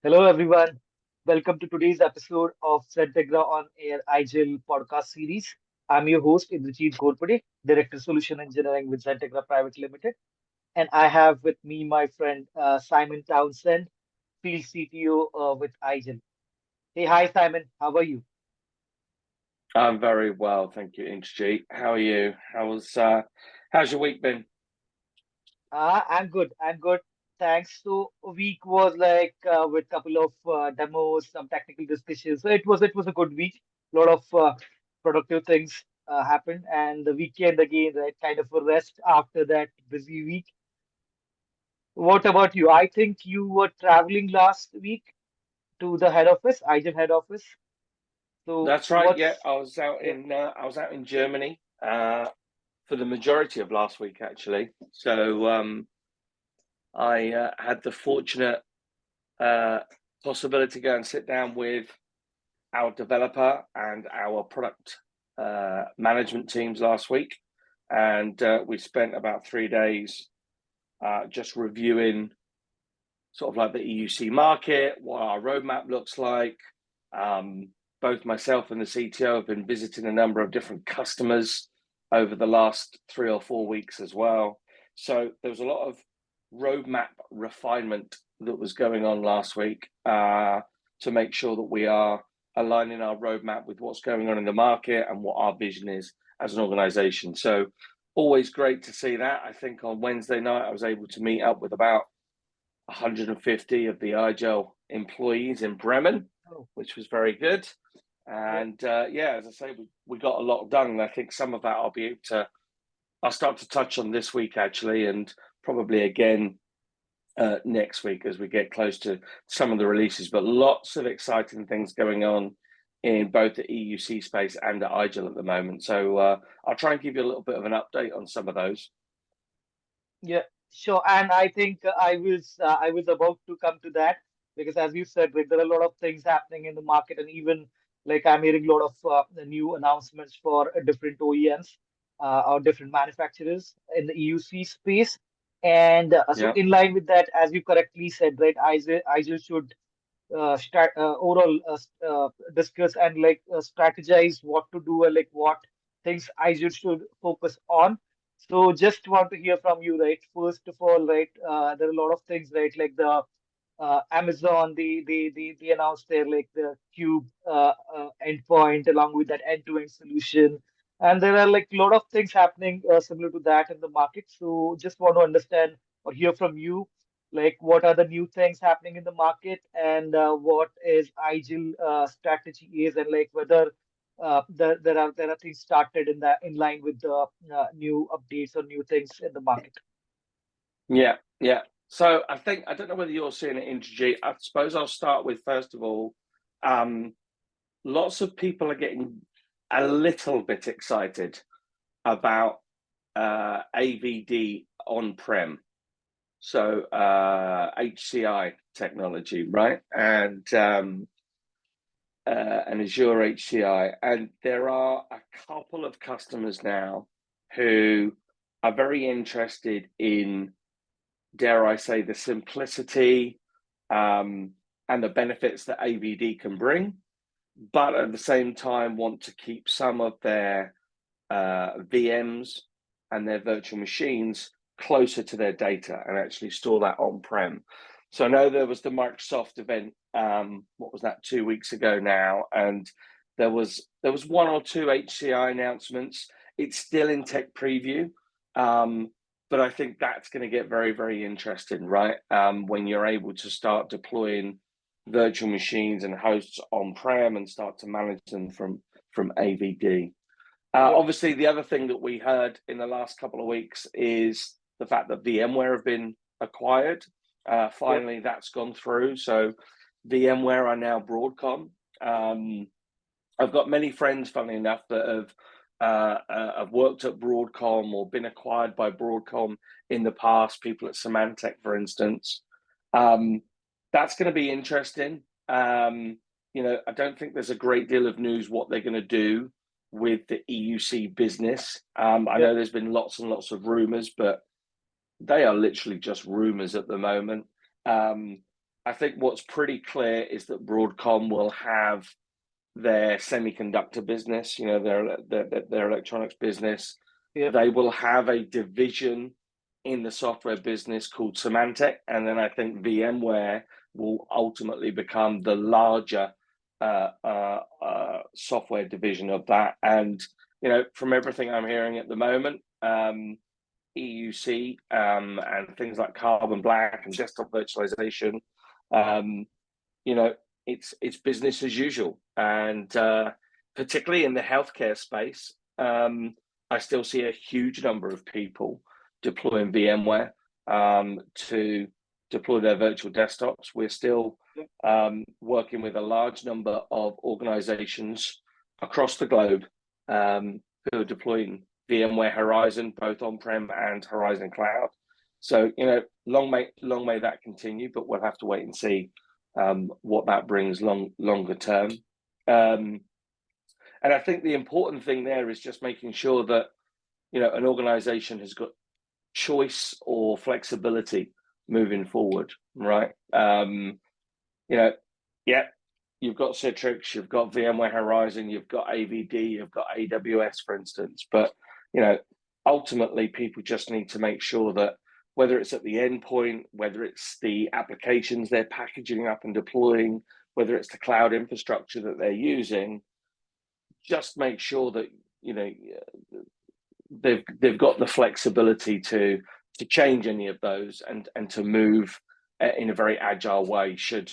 Hello, everyone. Welcome to today's episode of XenTegra on Air IGEL podcast series. I'm your host, Indrajeet Ghorpade, Director Solution Engineering with XenTegra Private Limited. And I have with me my friend Simon Townsend, Field CTO with IGEL. Hey, hi, Simon. How are you? I'm very well, thank you, Indrajeet. How are you? How's your week been? I'm good. I'm good. Thanks. So week was like with couple of demos, some technical discussions. So it was a good week. A lot of productive things happened, and the weekend again, right? Kind of a rest after that busy week. What about you? I think you were traveling last week to the head office, IGEL head office. So That's right. Yeah, what's yeah, I was out in Germany for the majority of last week, actually. So I had the fortunate uh, possibility to go and sit down with our developer and our product management teams last week, and we spent about 3 days just reviewing sort of like the EUC market, what our roadmap looks like. Um, Both myself and the CTO have been visiting a number of different customers over the last 3 or 4 weeks as well. So there was a lot of roadmap refinement that was going on last week to make sure that we are aligning our roadmap with what's going on in the market and what our vision is as an organization. So always great to see that. I think on Wednesday night I was able to meet up with about 150 of the IGEL employees in Bremen, oh, which was very good. yeah. And yeah, as I say, we got a lot done. And I think some of that I'll start to touch on this week actually, and probably again next week as we get close to some of the releases. But lots of exciting things going on in both the EUC space and at IGEL at the moment. So I'll try and give you a little bit of an update on some of those. Yeah, sure. And I think I was about to come to that because as you said, like, there are a lot of things happening in the market, and even like I'm hearing a lot of the new announcements for different OEMs or different manufacturers in the EUC space. And so Yeah, in line with that, as you correctly said, right, I just should start overall discuss and like strategize what to do and like what things I should focus on. So just want to hear from you, right? First of all, right, there are a lot of things, right? Like the Amazon, they announced their like the Cube endpoint along with that end-to-end solution, and there are like a lot of things happening similar to that in the market. So just want to understand or hear from you, like what are the new things happening in the market, and what is IGIL strategy is, and like whether there are things started in line with the new updates or new things in the market. yeah. So I think I don't know whether you're seeing it in G. I suppose I'll start with first of all, um, lots of people are getting a little bit excited about AVD on-prem, so HCI technology, right? And Azure HCI, and there are a couple of customers now who are very interested in, dare I say, the simplicity um, and the benefits that AVD can bring, but at the same time want to keep some of their VMs and their virtual machines closer to their data and actually store that on prem. So I know there was the Microsoft event. What was that? 2 weeks ago now, and there was one or two HCI announcements. It's still in tech preview, um, but I think that's going to get very, very interesting, right? When you're able to start deploying virtual machines and hosts on prem and start to manage them from AVD. Yeah, Obviously, the other thing that we heard in the last couple of weeks is the fact that VMware have been acquired. yeah, Finally, that's gone through. So VMware are now Broadcom. Um, I've got many friends, funnily enough, that have worked at Broadcom or been acquired by Broadcom in the past. People at Symantec, for instance. Um, that's going to be interesting. I don't think there's a great deal of news what they're going to do with the EUC business. I yeah, know there's been lots and lots of rumors, but they are literally just rumors at the moment. Um, I think what's pretty clear is that Broadcom will have their semiconductor business, their electronics business. Yep. They will have a division in the software business called Symantec, and then I think VMware will ultimately become the larger software division of that. And from everything I'm hearing at the moment, EUC and things like Carbon Black and desktop virtualization, you know, it's business as usual. And particularly in the healthcare space, I still see a huge number of people deploying VMware to deploy their virtual desktops. We're still working with a large number of organizations across the globe who are deploying VMware Horizon, both on-prem and Horizon Cloud. So, long may that continue, but we'll have to wait and see what that brings longer term. And I think the important thing there is just making sure that, an organization has got choice or flexibility moving forward, right? You've got Citrix, you've got VMware Horizon, you've got AVD, you've got AWS, for instance. But, ultimately, people just need to make sure that whether it's at the endpoint, whether it's the applications they're packaging up and deploying, whether it's the cloud infrastructure that they're using, just make sure that they've got the flexibility to change any of those and to move in a very agile way should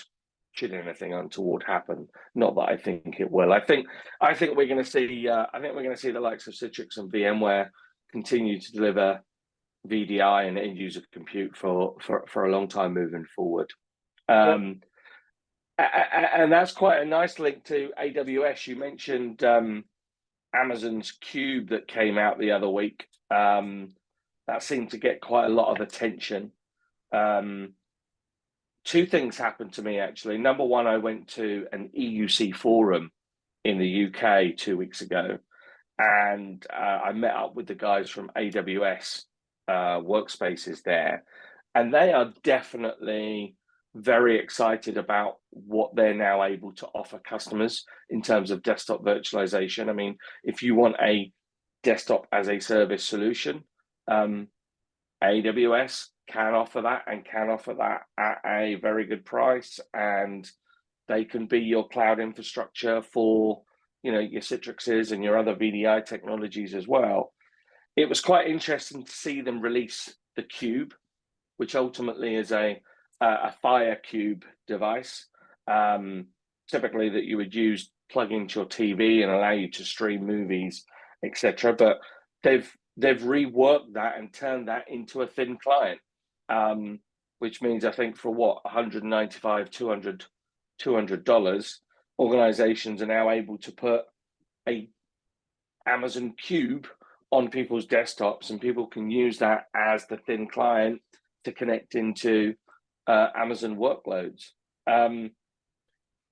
anything untoward happen. Not that I think it will. I think we're going to see the likes of Citrix and VMware continue to deliver VDI and end user compute for a long time moving forward. And that's quite a nice link to AWS. You mentioned Amazon's Cube that came out the other week. That seemed to get quite a lot of attention. Two things happened to me, actually. Number one, I went to an EUC forum in the UK 2 weeks ago, and I met up with the guys from AWS workspaces there, and they are definitely very excited about what they're now able to offer customers in terms of desktop virtualization. I mean, if you want a desktop as a service solution, AWS can offer that and can offer that at a very good price, and they can be your cloud infrastructure for your Citrixes and your other VDI technologies as well. It was quite interesting to see them release the Cube, which ultimately is a Fire Cube device, typically that you would use plug into your TV and allow you to stream movies, etc. But they've reworked that and turned that into a thin client, which means I think for what $195, $200, organizations are now able to put a Amazon Cube on people's desktops, and people can use that as the thin client to connect into Amazon workloads. I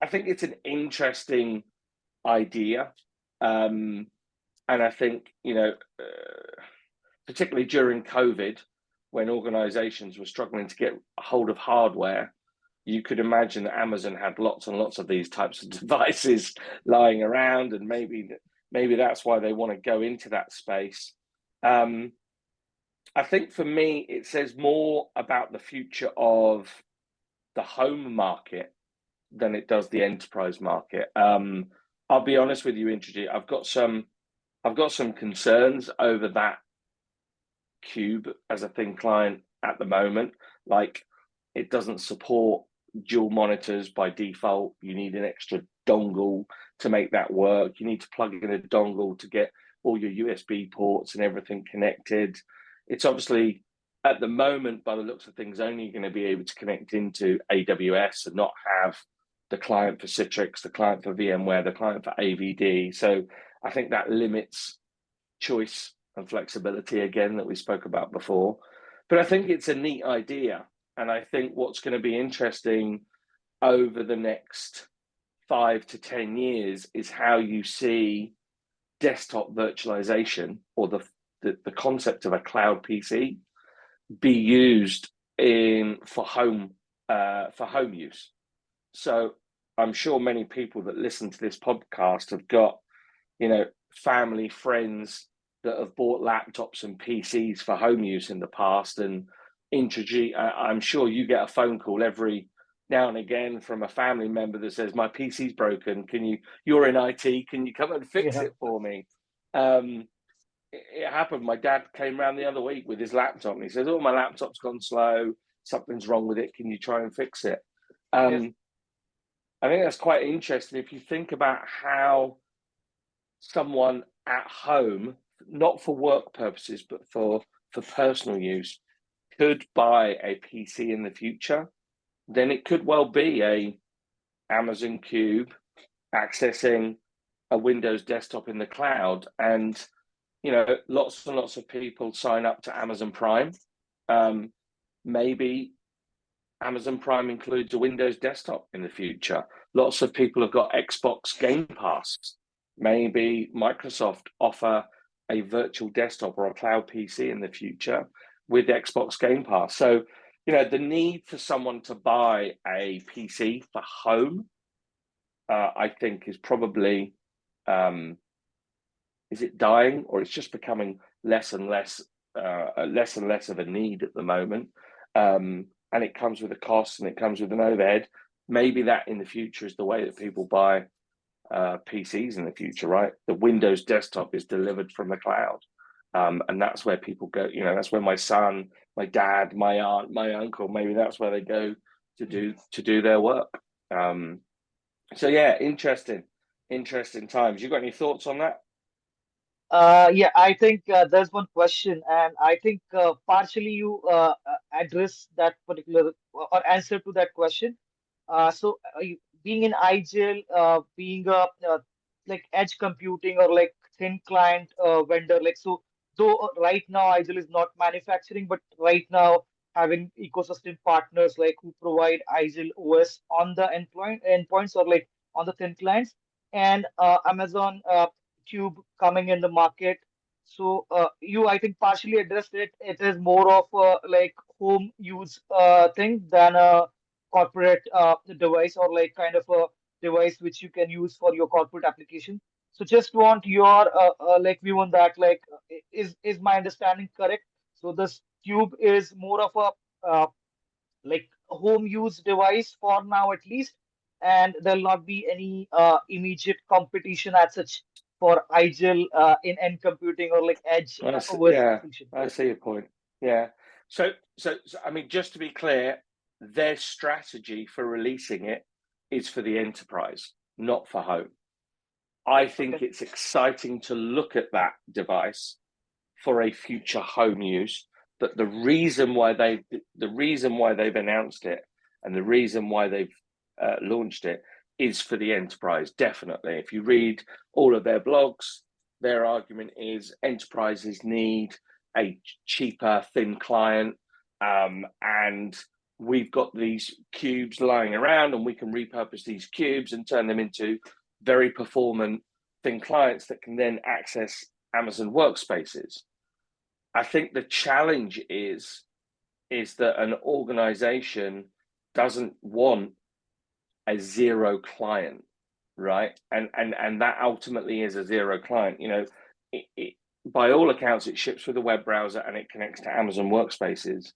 think it's an interesting idea, and I think particularly during COVID, when organizations were struggling to get a hold of hardware, you could imagine that Amazon had lots and lots of these types of devices lying around, and maybe that's why they want to go into that space. I think for me, it says more about the future of the home market than it does the enterprise market. I'll be honest with you, Indrajeet, I've got some concerns over that Cube as a thin client at the moment. Like, it doesn't support dual monitors by default. You need an extra dongle to make that work. You need to plug in a dongle to get all your USB ports and everything connected. It's obviously, at the moment, by the looks of things, only going to be able to connect into AWS and not have the client for Citrix, the client for VMware, the client for AVD. So I think that limits choice and flexibility again that we spoke about before. But I think it's a neat idea. And I think what's going to be interesting over the next 5 to 10 years is how you see desktop virtualization, or the concept of a cloud PC, be used for home for home use. So I'm sure many people that listen to this podcast have got, family, friends that have bought laptops and PCs for home use in the past. And Indrajeet, I'm sure you get a phone call every now and again from a family member that says, my PC's broken. You're in IT, can you come and fix Yeah. it for me? It happened. My dad came around the other week with his laptop and he says, oh, my laptop's gone slow. Something's wrong with it. Can you try and fix it? Yes. I think that's quite interesting if you think about how someone at home, not for work purposes, but for personal use, could buy a PC in the future. Then it could well be a Amazon Cube accessing a Windows desktop in the cloud. And, lots and lots of people sign up to Amazon Prime. Maybe Amazon Prime includes a Windows desktop in the future. Lots of people have got Xbox Game Pass. Maybe Microsoft offer a virtual desktop or a cloud PC in the future with Xbox Game Pass. So, the need for someone to buy a PC for home, I think is probably, is it dying, or it's just becoming less and less of a need at the moment. And it comes with a cost and it comes with an overhead. Maybe that in the future is the way that people buy PCs in the future, right? The Windows desktop is delivered from the cloud. And that's where people go, that's where my son, my dad, my aunt, my uncle, maybe that's where they go to do their work. So yeah, interesting times. You got any thoughts on that? Yeah, I think there's one question, and I think partially you address that particular or answer to that question. Being in IGEL, being a like edge computing or like thin client vendor, like so. Though right now IGEL is not manufacturing, but right now having ecosystem partners like who provide IGEL OS on the endpoints or like on the thin clients, and Amazon Cube coming in the market. So you, I think, partially addressed it. It is more of a like home use thing than a corporate device or like kind of a device which you can use for your corporate application. So just want your like view on that. Like, is my understanding correct? So this Cube is more of a like home use device for now at least, and there'll not be any immediate competition as such for IGEL in end computing or like edge OS Yeah, solution. I see your point. Yeah. So, I mean, just to be clear, their strategy for releasing it is for the enterprise, not for home. I think Okay. it's exciting to look at that device for a future home use, but the reason why they've announced it and the reason why they've launched it is for the enterprise. Definitely, if you read all of their blogs, their argument is enterprises need a cheaper, thin client, and we've got these cubes lying around, and we can repurpose these cubes and turn them into very performant thin clients that can then access Amazon workspaces. I think the challenge is that an organization doesn't want a zero client, right? And that ultimately is a zero client. By all accounts, it ships through the web browser and it connects to Amazon workspaces.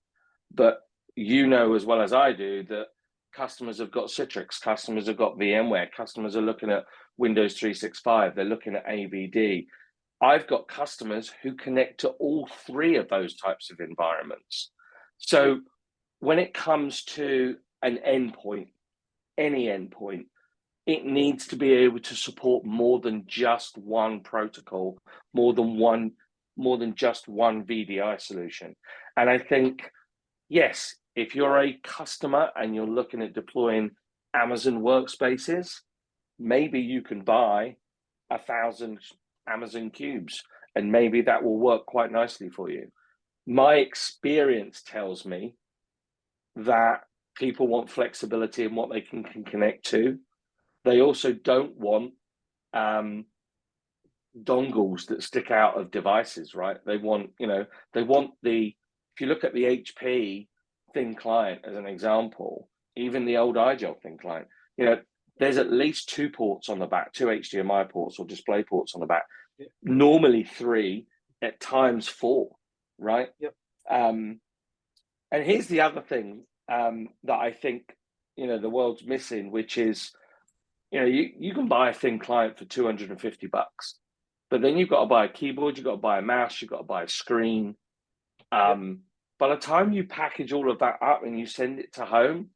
But as well as I do that customers have got Citrix, customers have got VMware, customers are looking at Windows 365, they're looking at AVD. I've got customers who connect to all three of those types of environments. So when it comes to an endpoint, any endpoint, it needs to be able to support more than just one protocol, more than just one VDI solution. And I think, yes, if you're a customer and you're looking at deploying Amazon workspaces, maybe you can buy 1,000 Amazon cubes, and maybe that will work quite nicely for you. My experience tells me that people want flexibility in what they can connect to. They also don't want dongles that stick out of devices, right? They want, if you look at the HP thin client as an example, even the old IGEL thin client, there's at least 2 ports on the back, 2 HDMI ports or display ports on the back, normally 3, at times 4, right? Yep. And here's the other thing that I think, the world's missing, which is, you can buy a thin client for $250, but then you've got to buy a keyboard, you've got to buy a mouse, you've got to buy a screen. By the time you package all of that up and you send it to home,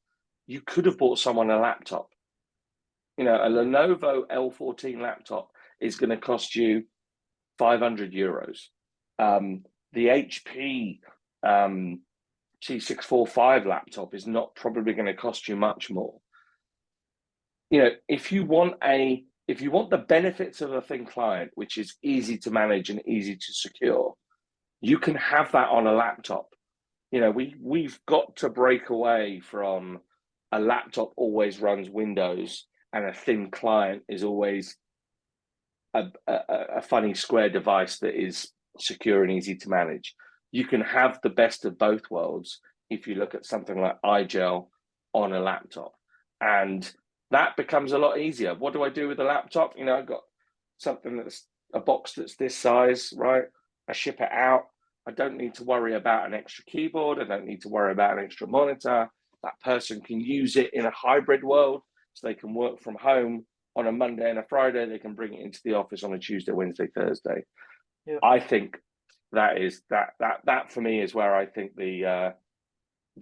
you could have bought someone a laptop. A Lenovo L14 laptop is going to cost you €500. The HP G645 laptop is not probably going to cost you much more. If you want the benefits of a thin client, which is easy to manage and easy to secure, you can have that on a laptop. We've got to break away from a laptop always runs Windows and a thin client is always a funny square device that is secure and easy to manage. You can have the best of both worlds if you look at something like IGEL on a laptop, and that becomes a lot easier. What do I do with a laptop? I've got something that's a box that's this size, right? I ship it out. I don't need to worry about an extra keyboard. I don't need to worry about an extra monitor. That person can use it in a hybrid world, so they can work from home on a Monday and a Friday. They can bring it into the office on a Tuesday, Wednesday, Thursday. Yeah. I think that for me is where I think the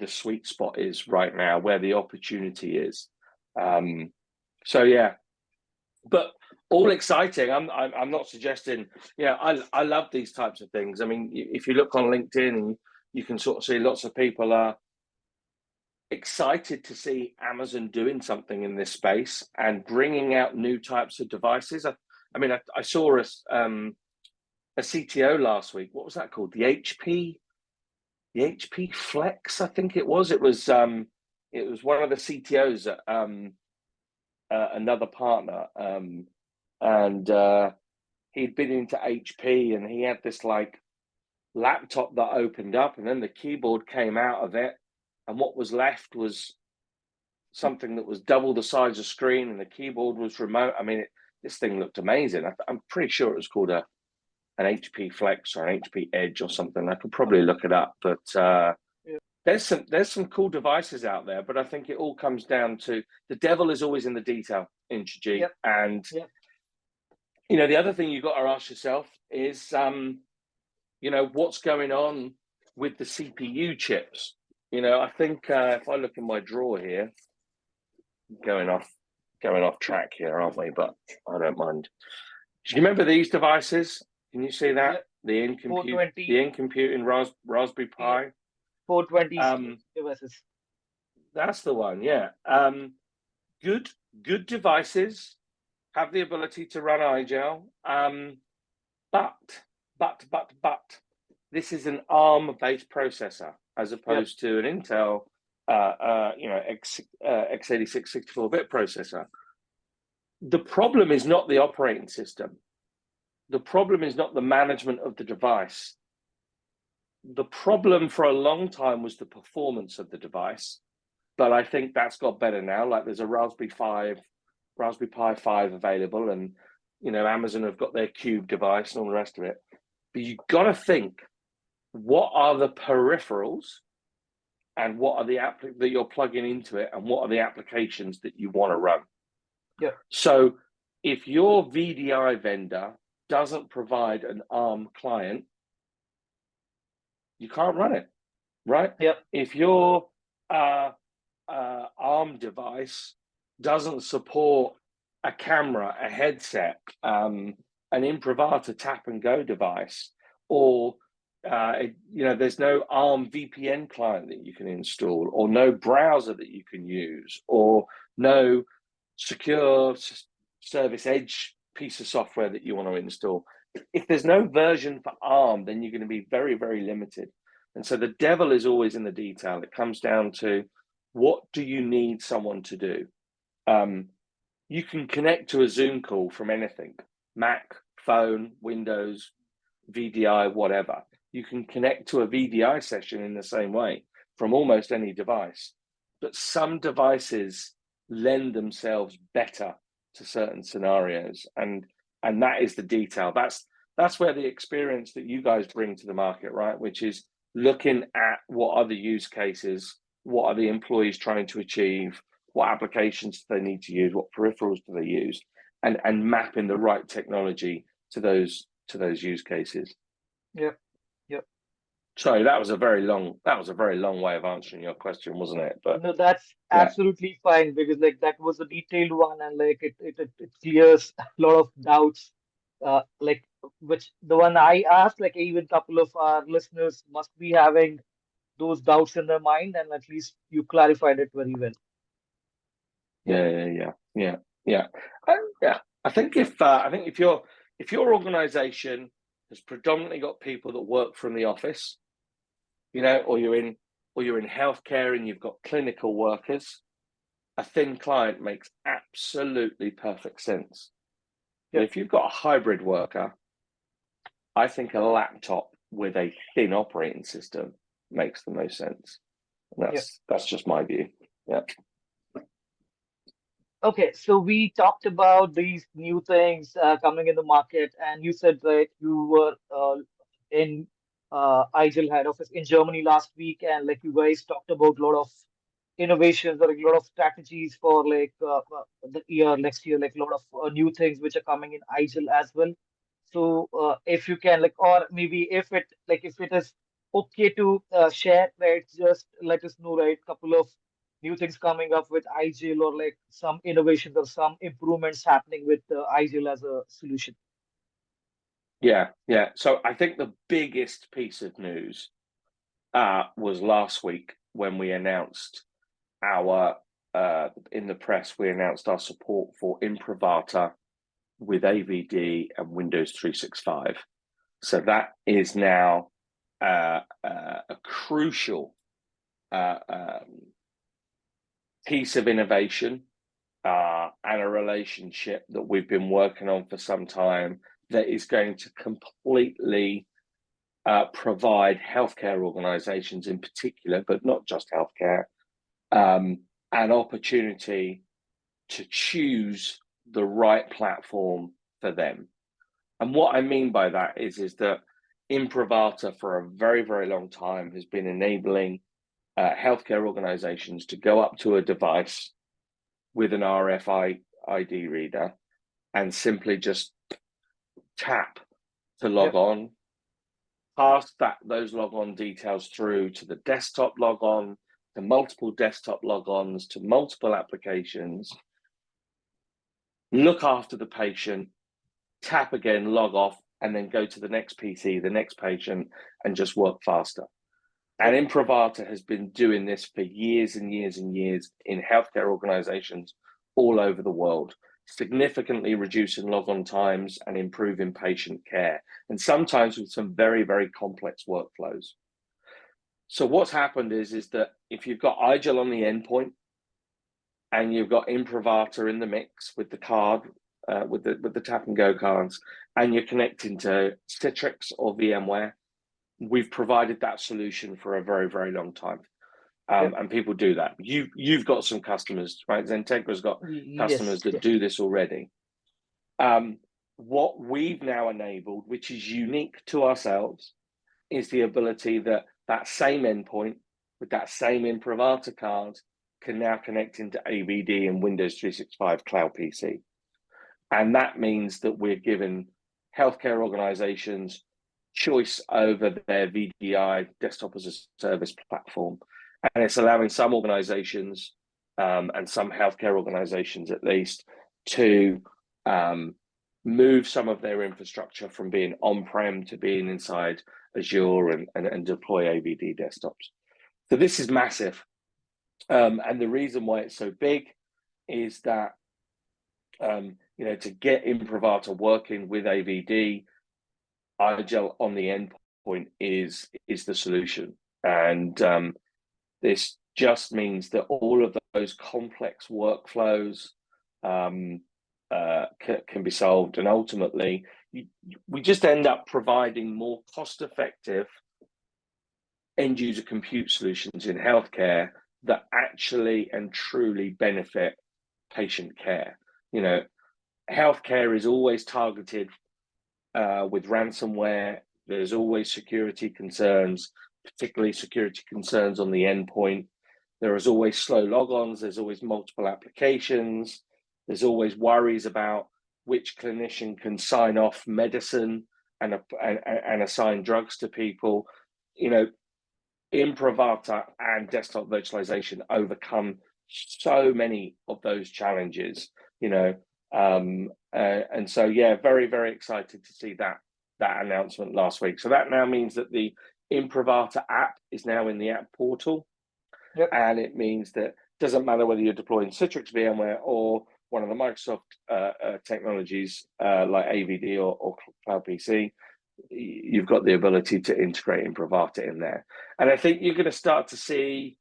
sweet spot is right now, where the opportunity is. So yeah, but all exciting. I'm not suggesting. I love these types of things. I mean, if you look on LinkedIn, you can sort of see lots of people are excited to see Amazon doing something in this space and bringing out new types of devices. I saw a CTO last week. What was that called? The HP Flex, I think it was. It was one of the CTOs at another partner, and he'd been into HP, and he had this like laptop that opened up, and then the keyboard came out of it, and what was left was something that was double the size of screen, and the keyboard was remote. This thing looked amazing. I'm pretty sure it was called an HP Flex or an HP Edge or something. I could probably look it up, but there's some cool devices out there. But I think it all comes down to the devil is always in the detail, Indrajeet. Yep. And Yep. the other thing you've got to ask yourself is, what's going on with the CPU chips? I think if I look in my drawer here, going off track here, aren't we? But I don't mind. Do you remember these devices? Can you see that? Yep. The in-computing Raspberry Pi. 420 devices. That's the one, yeah. Good devices, have the ability to run IGEL, but this is an ARM-based processor as opposed to an Intel, x86 64-bit processor. The problem is not the operating system. The problem is not the management of the device. The problem for a long time was the performance of the device, but I think that's got better now. Like there's a Raspberry Pi 5 available, and Amazon have got their Cube device and all the rest of it. But you've got to think, what are the peripherals, and what are the that you're plugging into it, and what are the applications that you want to run? Yeah. So if your VDI vendor doesn't provide an ARM client, you can't run it, right? Yep. If your ARM device doesn't support a camera, a headset, an Imprivator tap and go device, or there's no ARM VPN client that you can install, or no browser that you can use, or no secure service edge piece of software that you want to install. If there's no version for ARM, then you're going to be very, very limited. And so the devil is always in the detail. It comes down to, what do you need someone to do? You can connect to a Zoom call from anything, Mac, phone, Windows, VDI, whatever. You can connect to a VDI session in the same way from almost any device. but some devices lend themselves better to certain scenarios, and that is the detail. That's where the experience that you guys bring to the market, right? Which is looking at what are the use cases, what are the employees trying to achieve, what applications do they need to use, what peripherals do they use, and mapping the right technology to those use cases. Yep. Yep. Sorry, that was a very long way of answering your question, wasn't it? But No, that's yeah, absolutely fine because like that was a detailed one and like it clears a lot of doubts. Like which the one I asked, like even couple of our listeners must be having those doubts in their mind, and at least you clarified it very well. Yeah. yeah. Yeah. I think if your organization has predominantly got people that work from the office, or you're in healthcare and you've got clinical workers, a thin client makes absolutely perfect sense. But Yep. if you've got a hybrid worker, I think a laptop with a thin operating system makes the most sense. And Yep. that's just my view. Yeah. Okay, so we talked about these new things coming in the market, and you said that you were in IGEL head office in Germany last week, and like you guys talked about a lot of innovations or a lot of strategies for like the year next year, like a lot of new things which are coming in IGEL as well. So if you can like, or maybe if it is okay to share, right, just let us know, right, couple of new things coming up with IGEL or like some innovations or some improvements happening with IGEL as a solution. Yeah. So I think the biggest piece of news was last week when we announced our in the press, we announced our support for Improvata with AVD and Windows 365. So that is now a crucial piece of innovation and a relationship that we've been working on for some time that is going to completely provide healthcare organizations in particular, but not just healthcare, an opportunity to choose the right platform for them. And what I mean by that is that Improvata for a very, very long time has been enabling healthcare organizations to go up to a device with an RFID reader and simply just tap to log Yep. on, pass those logon details through to the desktop logon, to multiple desktop logons, to multiple applications, look after the patient, tap again, log off, and then go to the next PC, the next patient, and just work faster. Yep. And Improvata has been doing this for years and years and years in healthcare organizations all over the world, significantly reducing logon times and improving patient care, and sometimes with some very, very complex workflows. So what's happened is that if you've got IGEL on the endpoint and you've got Improvata in the mix with the card, with the tap and go cards, and you're connecting to Citrix or VMware, we've provided that solution for a very, very long time. Yep. And people do that. You've got some customers, right? XenTegra's got customers Yes. that Yes. do this already. What we've now enabled, which is unique to ourselves, is the ability that same endpoint with that same Improvata card can now connect into AVD and Windows 365 Cloud PC. And that means that we're giving healthcare organizations choice over their VDI, desktop as a service platform. And it's allowing some organizations and some healthcare organizations at least to move some of their infrastructure from being on-prem to being inside Azure and deploy AVD desktops. So this is massive. And the reason why it's so big is that, to get Improvata working with AVD, IGEL on the endpoint is the solution. And this just means that all of those complex workflows can be solved. And ultimately, we just end up providing more cost-effective end-user compute solutions in healthcare that actually and truly benefit patient care. You know, healthcare is always targeted with ransomware. There's always security concerns, particularly security concerns on the endpoint. There is always slow logons. There's always multiple applications. There's always worries about which clinician can sign off medicine and assign drugs to people. You know, Imprivata and desktop virtualization overcome so many of those challenges. You know, and so yeah, very, very excited to see that announcement last week. So that now means that the Imprivata app is now in the app portal. Yep. And it means that it doesn't matter whether you're deploying Citrix VMware or one of the Microsoft technologies like AVD or Cloud PC, you've got the ability to integrate Imprivata in there. And I think you're going to start to see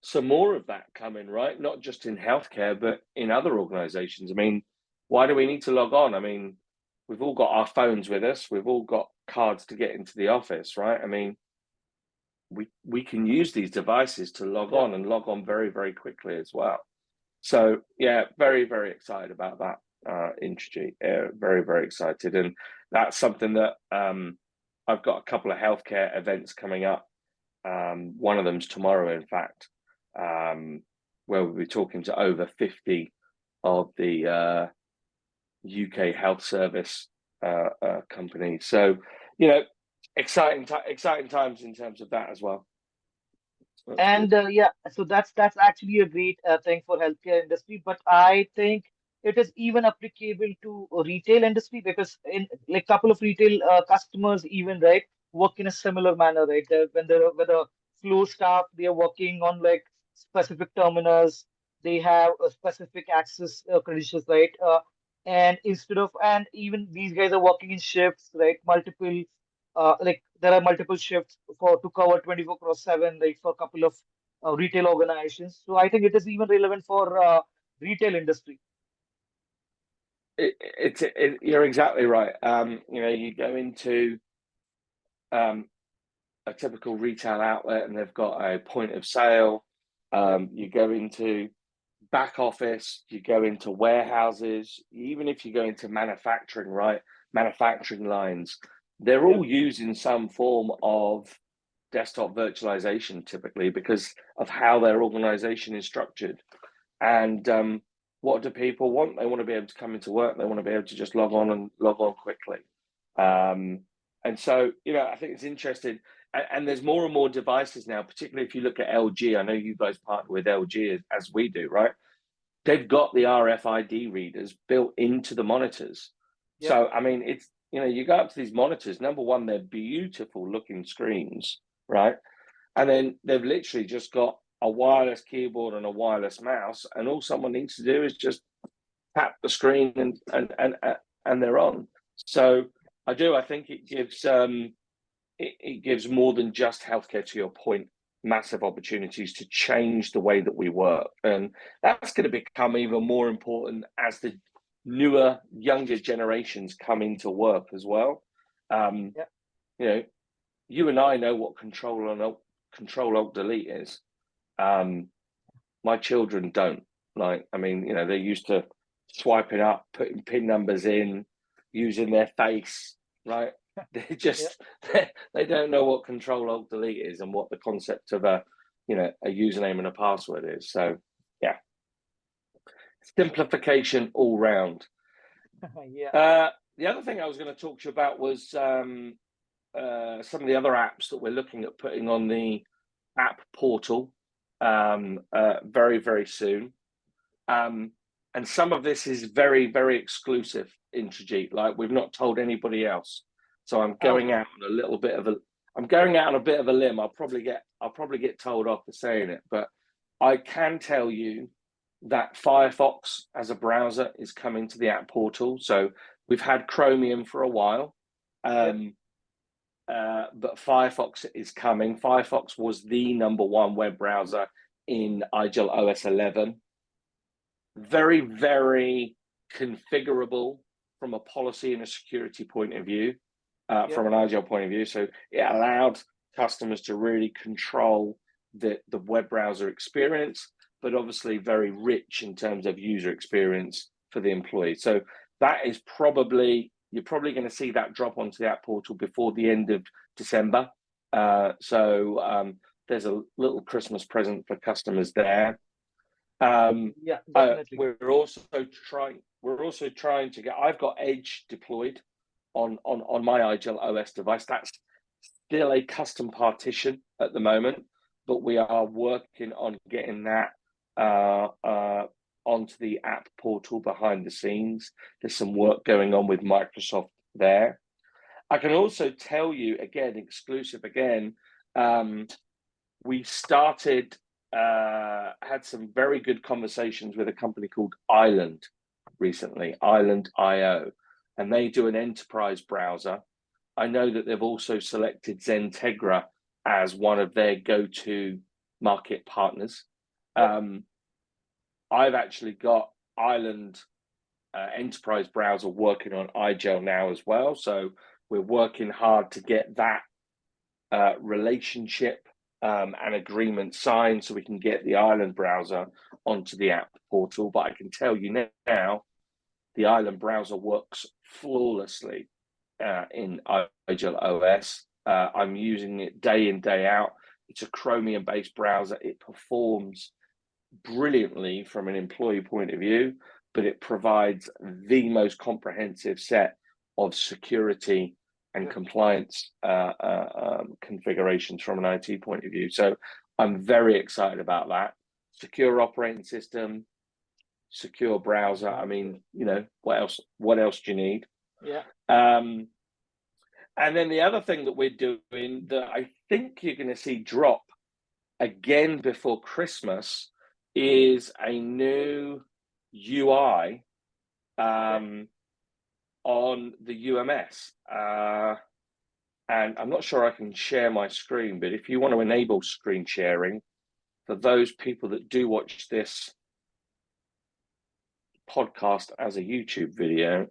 some more of that coming, right? Not just in healthcare, but in other organizations. I mean, why do we need to log on? I mean, we've all got our phones with us. We've all got cards to get into the office, right? I mean, we can use these devices to log on and log on very, very quickly as well. So yeah, very, very excited about that, Indrajeet. Very, very excited. And that's something that I've got a couple of healthcare events coming up. One of them's tomorrow, in fact, where we'll be talking to over 50 of the UK health service companies. So, you know, exciting times in terms of that as well. And yeah, so that's actually a great thing for healthcare industry. But I think it is even applicable to retail industry, because in like couple of retail customers even, right, work in a similar manner, right? When the floor staff, they are working on like specific terminals, they have a specific access credentials, right? And even these guys are working in shifts, right? Multiple like there are multiple shifts for to cover 24/7, like for a couple of retail organizations. So I think it is even relevant for retail industry. You're exactly right. You know, you go into a typical retail outlet and they've got a point of sale. You go into back office, you go into warehouses, even if you go into manufacturing, right? Manufacturing lines, they're all using some form of desktop virtualization typically because of how their organization is structured. And what do people want? They want to be able to come into work. They want to be able to just log on quickly. And so, you know, I think it's interesting. And there's more and more devices now, particularly if you look at LG. I know you guys partner with LG as we do, right? They've got the RFID readers built into the monitors. Yep. So, I mean, it's, you know, you go up to these monitors, number one, they're beautiful looking screens, right? And then they've literally just got a wireless keyboard and a wireless mouse, and all someone needs to do is just tap the screen and they're on. So I think it gives it gives more than just healthcare, to your point, massive opportunities to change the way that we work. And that's going to become even more important as the newer, younger generations come into work as well. You know, you and I know what Control Alt Delete is. My children don't. Like, I mean, you know, they're used to swiping up, putting PIN numbers in, using their face, right? They just they don't know what Control Alt Delete is and what the concept of a username and a password is. So yeah, simplification all round. The other thing I was going to talk to you about was some of the other apps that we're looking at putting on the app portal very, very soon. And some of this is very, very exclusive, Indrajeet. Like, we've not told anybody else. So I'm going out on a bit of a limb. I'll probably get told off for saying it, but I can tell you that Firefox as a browser is coming to the app portal. So we've had Chromium for a while, but Firefox is coming. Firefox was the number one web browser in IGEL OS 11. Very, very configurable from a policy and a security point of view, from an IGEL point of view. So it allowed customers to really control the web browser experience, but obviously very rich in terms of user experience for the employee. So that is you're probably going to see that drop onto the app portal before the end of December. So there's a little Christmas present for customers there. Yeah, definitely. We're also trying to get. I've got Edge deployed on my IGEL OS device. That's still a custom partition at the moment, but we are working on getting that onto the app portal behind the scenes. There's some work going on with Microsoft there. I can also tell you again, exclusive again, we started, had some very good conversations with a company called Island recently, Island.io, and they do an enterprise browser. I know that they've also selected XenTegra as one of their go-to market partners. I've actually got Island enterprise browser working on IGEL now as well. So we're working hard to get that relationship and agreement signed so we can get the Island browser onto the app portal. But I can tell you now, the Island browser works flawlessly in IGEL OS. I'm using it day in, day out. It's a Chromium-based browser. It performs brilliantly from an employee point of view, but it provides the most comprehensive set of security and compliance configurations from an IT point of view. So I'm very excited about that. Secure operating system, secure browser. I mean, what else do you need? Yeah. And then the other thing that we're doing that I think you're going to see drop again before Christmas is a new UI on the UMS. And I'm not sure I can share my screen, but if you want to enable screen sharing, for those people that do watch this podcast as a YouTube video,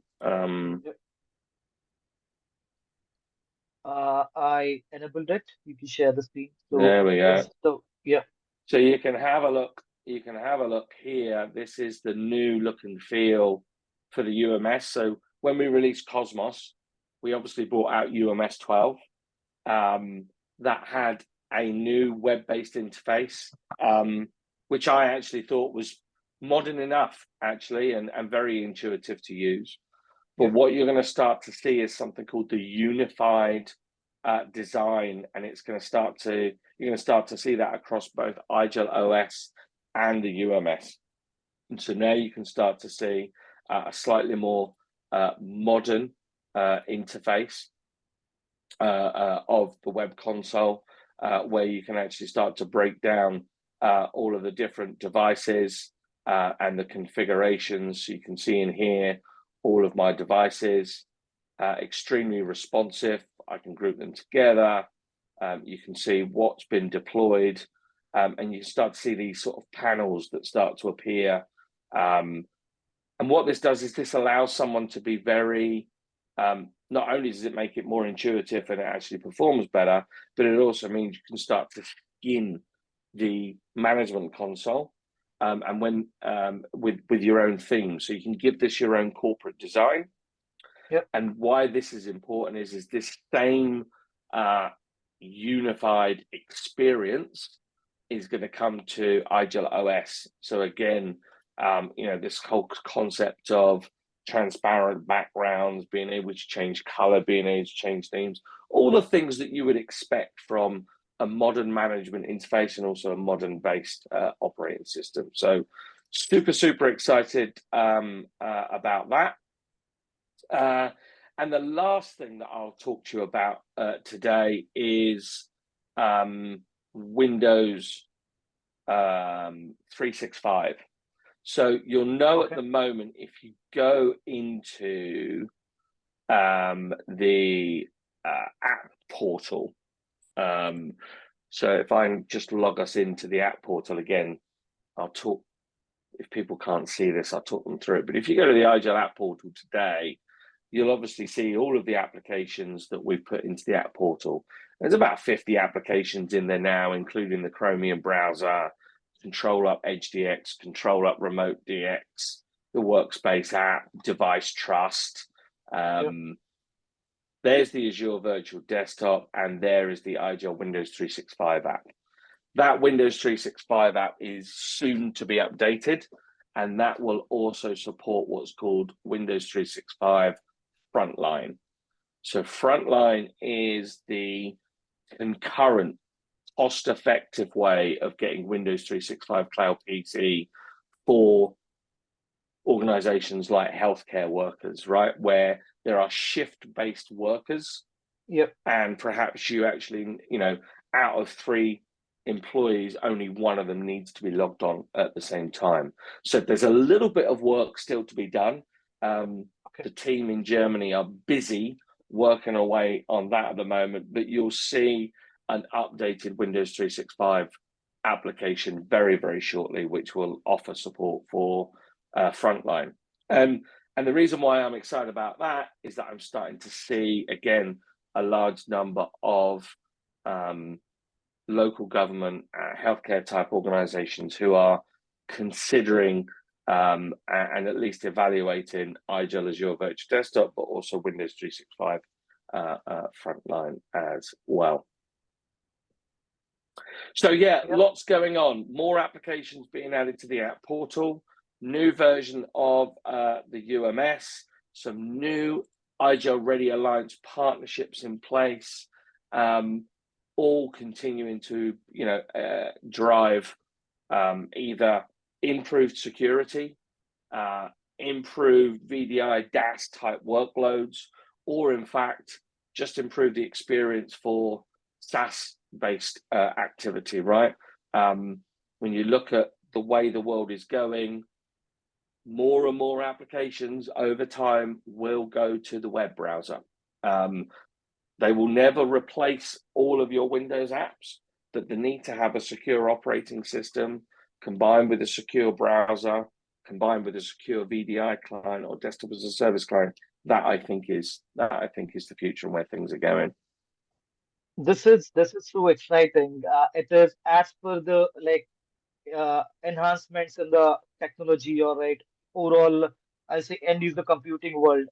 I enabled it. You can share the screen. So there we go. So you can have a look. You can have a look here. This is the new look and feel for the UMS. So when we released Cosmos, we obviously brought out UMS 12. That had a new web-based interface, which I actually thought was modern enough, actually, and very intuitive to use. But what you're going to start to see is something called the unified design, and it's going to you're going to start to see that across both IGEL OS and the UMS. And so now you can start to see a slightly more modern interface of the web console, where you can actually start to break down all of the different devices and the configurations. So you can see in here all of my devices, extremely responsive. I can group them together. You can see what's been deployed, and you start to see these sort of panels that start to appear. And what this does is this allows someone to be very, not only does it make it more intuitive and it actually performs better, but it also means you can start to skin the management console and when with your own theme. So you can give this your own corporate design. And why this is important is this same unified experience is going to come to IGEL OS. So again, this whole concept of transparent backgrounds, being able to change color, being able to change themes, all the things that you would expect from a modern management interface and also a modern based operating system. So super excited about that. And the last thing that I'll talk to you about today is Windows 365. So you'll know at the moment, if you go into the app portal, so if I just log us into the app portal again, I'll talk, if people can't see this, I'll talk them through it. But if you go to the IGEL app portal today, you'll obviously see all of the applications that we've put into the app portal. There's about 50 applications in there now, including the Chromium browser, Control Up HDX, Control Up Remote DX, the Workspace app, Device Trust. There's the Azure Virtual Desktop, and there is the IGEL Windows 365 app. That Windows 365 app is soon to be updated, and that will also support what's called Windows 365 Frontline. So Frontline is the concurrent, cost-effective way of getting Windows 365 Cloud PC for organizations like healthcare workers, right? Where there are shift-based workers. And perhaps you actually, out of 3 employees, only one of them needs to be logged on at the same time. So there's a little bit of work still to be done. The team in Germany are busy working away on that at the moment, but you'll see an updated Windows 365 application very, very shortly, which will offer support for Frontline. And the reason why I'm excited about that is that I'm starting to see, again, a large number of local government, healthcare type organizations who are considering and at least evaluating IGEL Azure Virtual Desktop, but also Windows 365 Frontline as well. So lots going on. More applications being added to the app portal, new version of the UMS, some new IGEL Ready Alliance partnerships in place, all continuing to drive either improved security, improved VDI DAS type workloads, or in fact just improve the experience for SaaS based activity, right? When you look at the way the world is going, more and more applications over time will go to the web browser. They will never replace all of your Windows apps, but the need to have a secure operating system combined with a secure browser, combined with a secure VDI client or desktop as a service client, that I think is the future and where things are going. This is so exciting. It is as per the enhancements in the technology, or overall, I'll say end user computing world.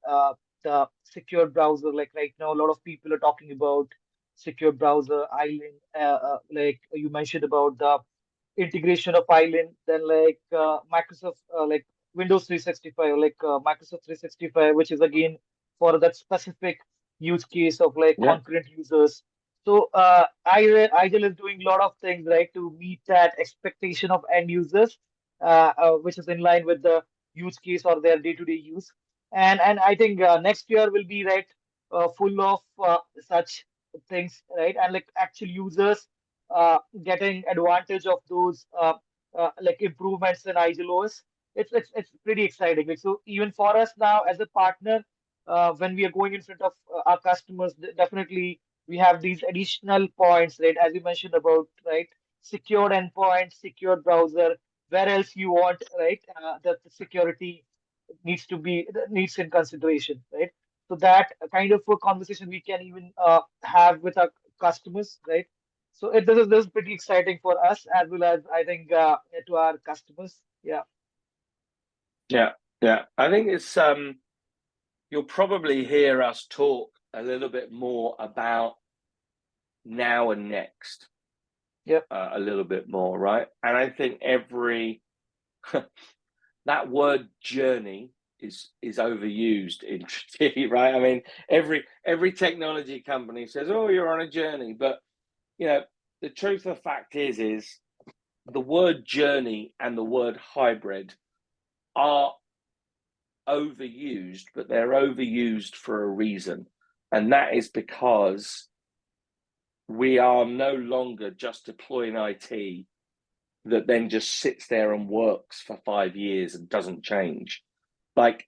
The secure browser, like right now, a lot of people are talking about secure browser, Island. Like you mentioned about the integration of Island, then Microsoft, Windows 365, Microsoft 365, which is again for that specific use case of concurrent users. So IGEL is doing a lot of things, right, to meet that expectation of end users, which is in line with the use case or their day-to-day use. And I think next year will be full of such things, right, and actual users getting advantage of those improvements in IGEL OS. It's pretty exciting. So even for us now as a partner, when we are going in front of our customers, definitely we have these additional points, right? As you mentioned about, right, secured endpoint, secured browser. Where else you want, right? That the security needs in consideration, right? So that kind of a conversation we can even have with our customers, right? So this is pretty exciting for us as well as I think to our customers. Yeah. I think it's you'll probably hear us talk a little bit more about now and next. A little bit more, right? And I think that word journey is overused in TT, right? I mean, every technology company says, "Oh, you're on a journey," but the truth of the fact is the word journey and the word hybrid are overused, but they're overused for a reason, and that is because we are no longer just deploying IT that then just sits there and works for 5 years and doesn't change. Like,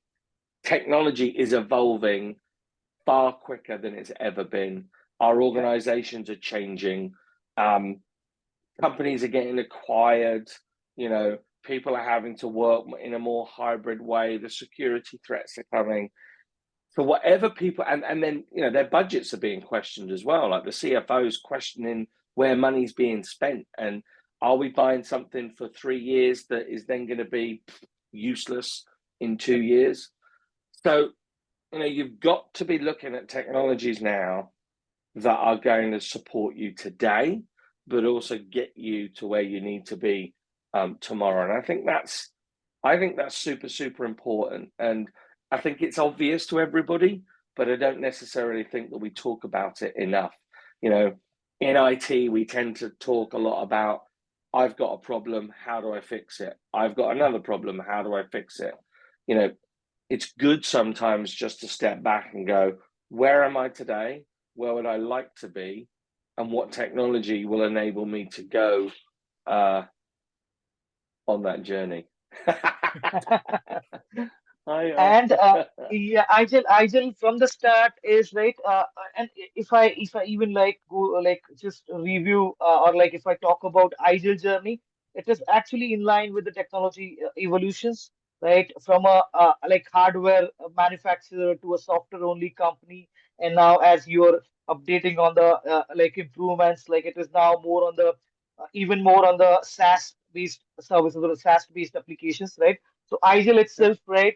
technology is evolving far quicker than it's ever been. Our organizations are changing. Companies are getting acquired. People are having to work in a more hybrid way. The security threats are coming. for whatever people, and then their budgets are being questioned as well. Like the CFO's questioning where money's being spent, and are we buying something for 3 years that is then going to be useless in 2 years? So you've got to be looking at technologies now that are going to support you today, but also get you to where you need to be tomorrow. And I think that's super, super important. And I think it's obvious to everybody, but I don't necessarily think that we talk about it enough. In IT, we tend to talk a lot about, I've got a problem, how do I fix it? I've got another problem, how do I fix it? It's good sometimes just to step back and go, where am I today? Where would I like to be? And what technology will enable me to go on that journey? And yeah, IGEL from the start is right. And if I even like go like just review or like if I talk about IGEL journey, it is actually in line with the technology evolutions, right? From a like hardware manufacturer to a software only company, and now as you're updating on the like improvements, like it is now more on the even more on the SaaS based services or SaaS based applications, right? So IGEL itself, right,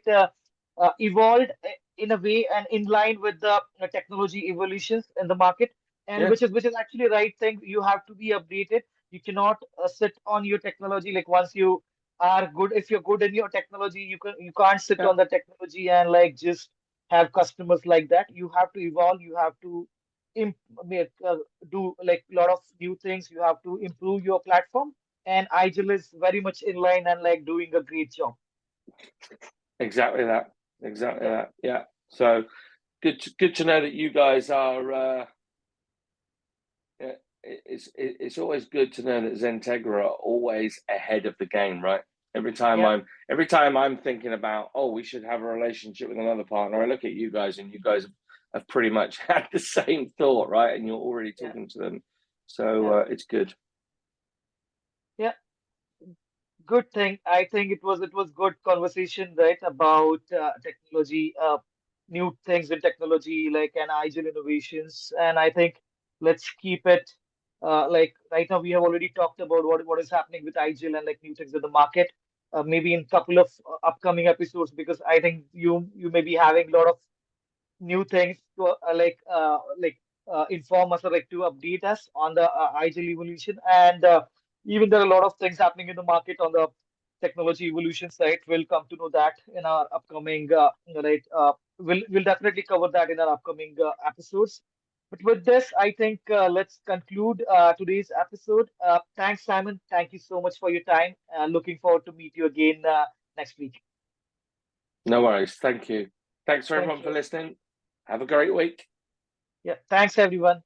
evolved in a way and in line with the technology evolutions in the market, and Yeah, which is actually the right thing. You have to be updated. You cannot sit on your technology like once you are good. If you're good in your technology, you can't sit yeah, on the technology and like just have customers like that. You have to evolve. You have to imp make, do like a lot of new things. You have to improve your platform, and IGEL is very much in line and like doing a great job. exactly that. Exactly Yeah, that. Yeah. So good to know that you guys are. Yeah, it's always good to know that XenTegra are always ahead of the game, right? yeah, Every time I'm thinking about, oh, we should have a relationship with another partner, I look at you guys, and you guys have pretty much had the same thought, right? And you're already yeah, talking to them, so yeah, it's good. yeah. Good thing. I think it was good conversation, right, about technology, new things in technology, like and IGEL innovations. And I think let's keep it like right now we have already talked about what is happening with IGEL and like new things in the market. Maybe in couple of upcoming episodes, because I think you may be having a lot of new things to inform us or like to update us on the IGEL evolution. And even there are a lot of things happening in the market on the technology evolution side. We'll come to know that in our upcoming we'll definitely cover that in our upcoming episodes. But with this, I think let's conclude today's episode. Thanks, Simon. Thank you so much for your time. Looking forward to meet you again next week. No worries. Thank you. Thanks for Thank everyone for you. listening. Have a great week. Yeah, thanks everyone.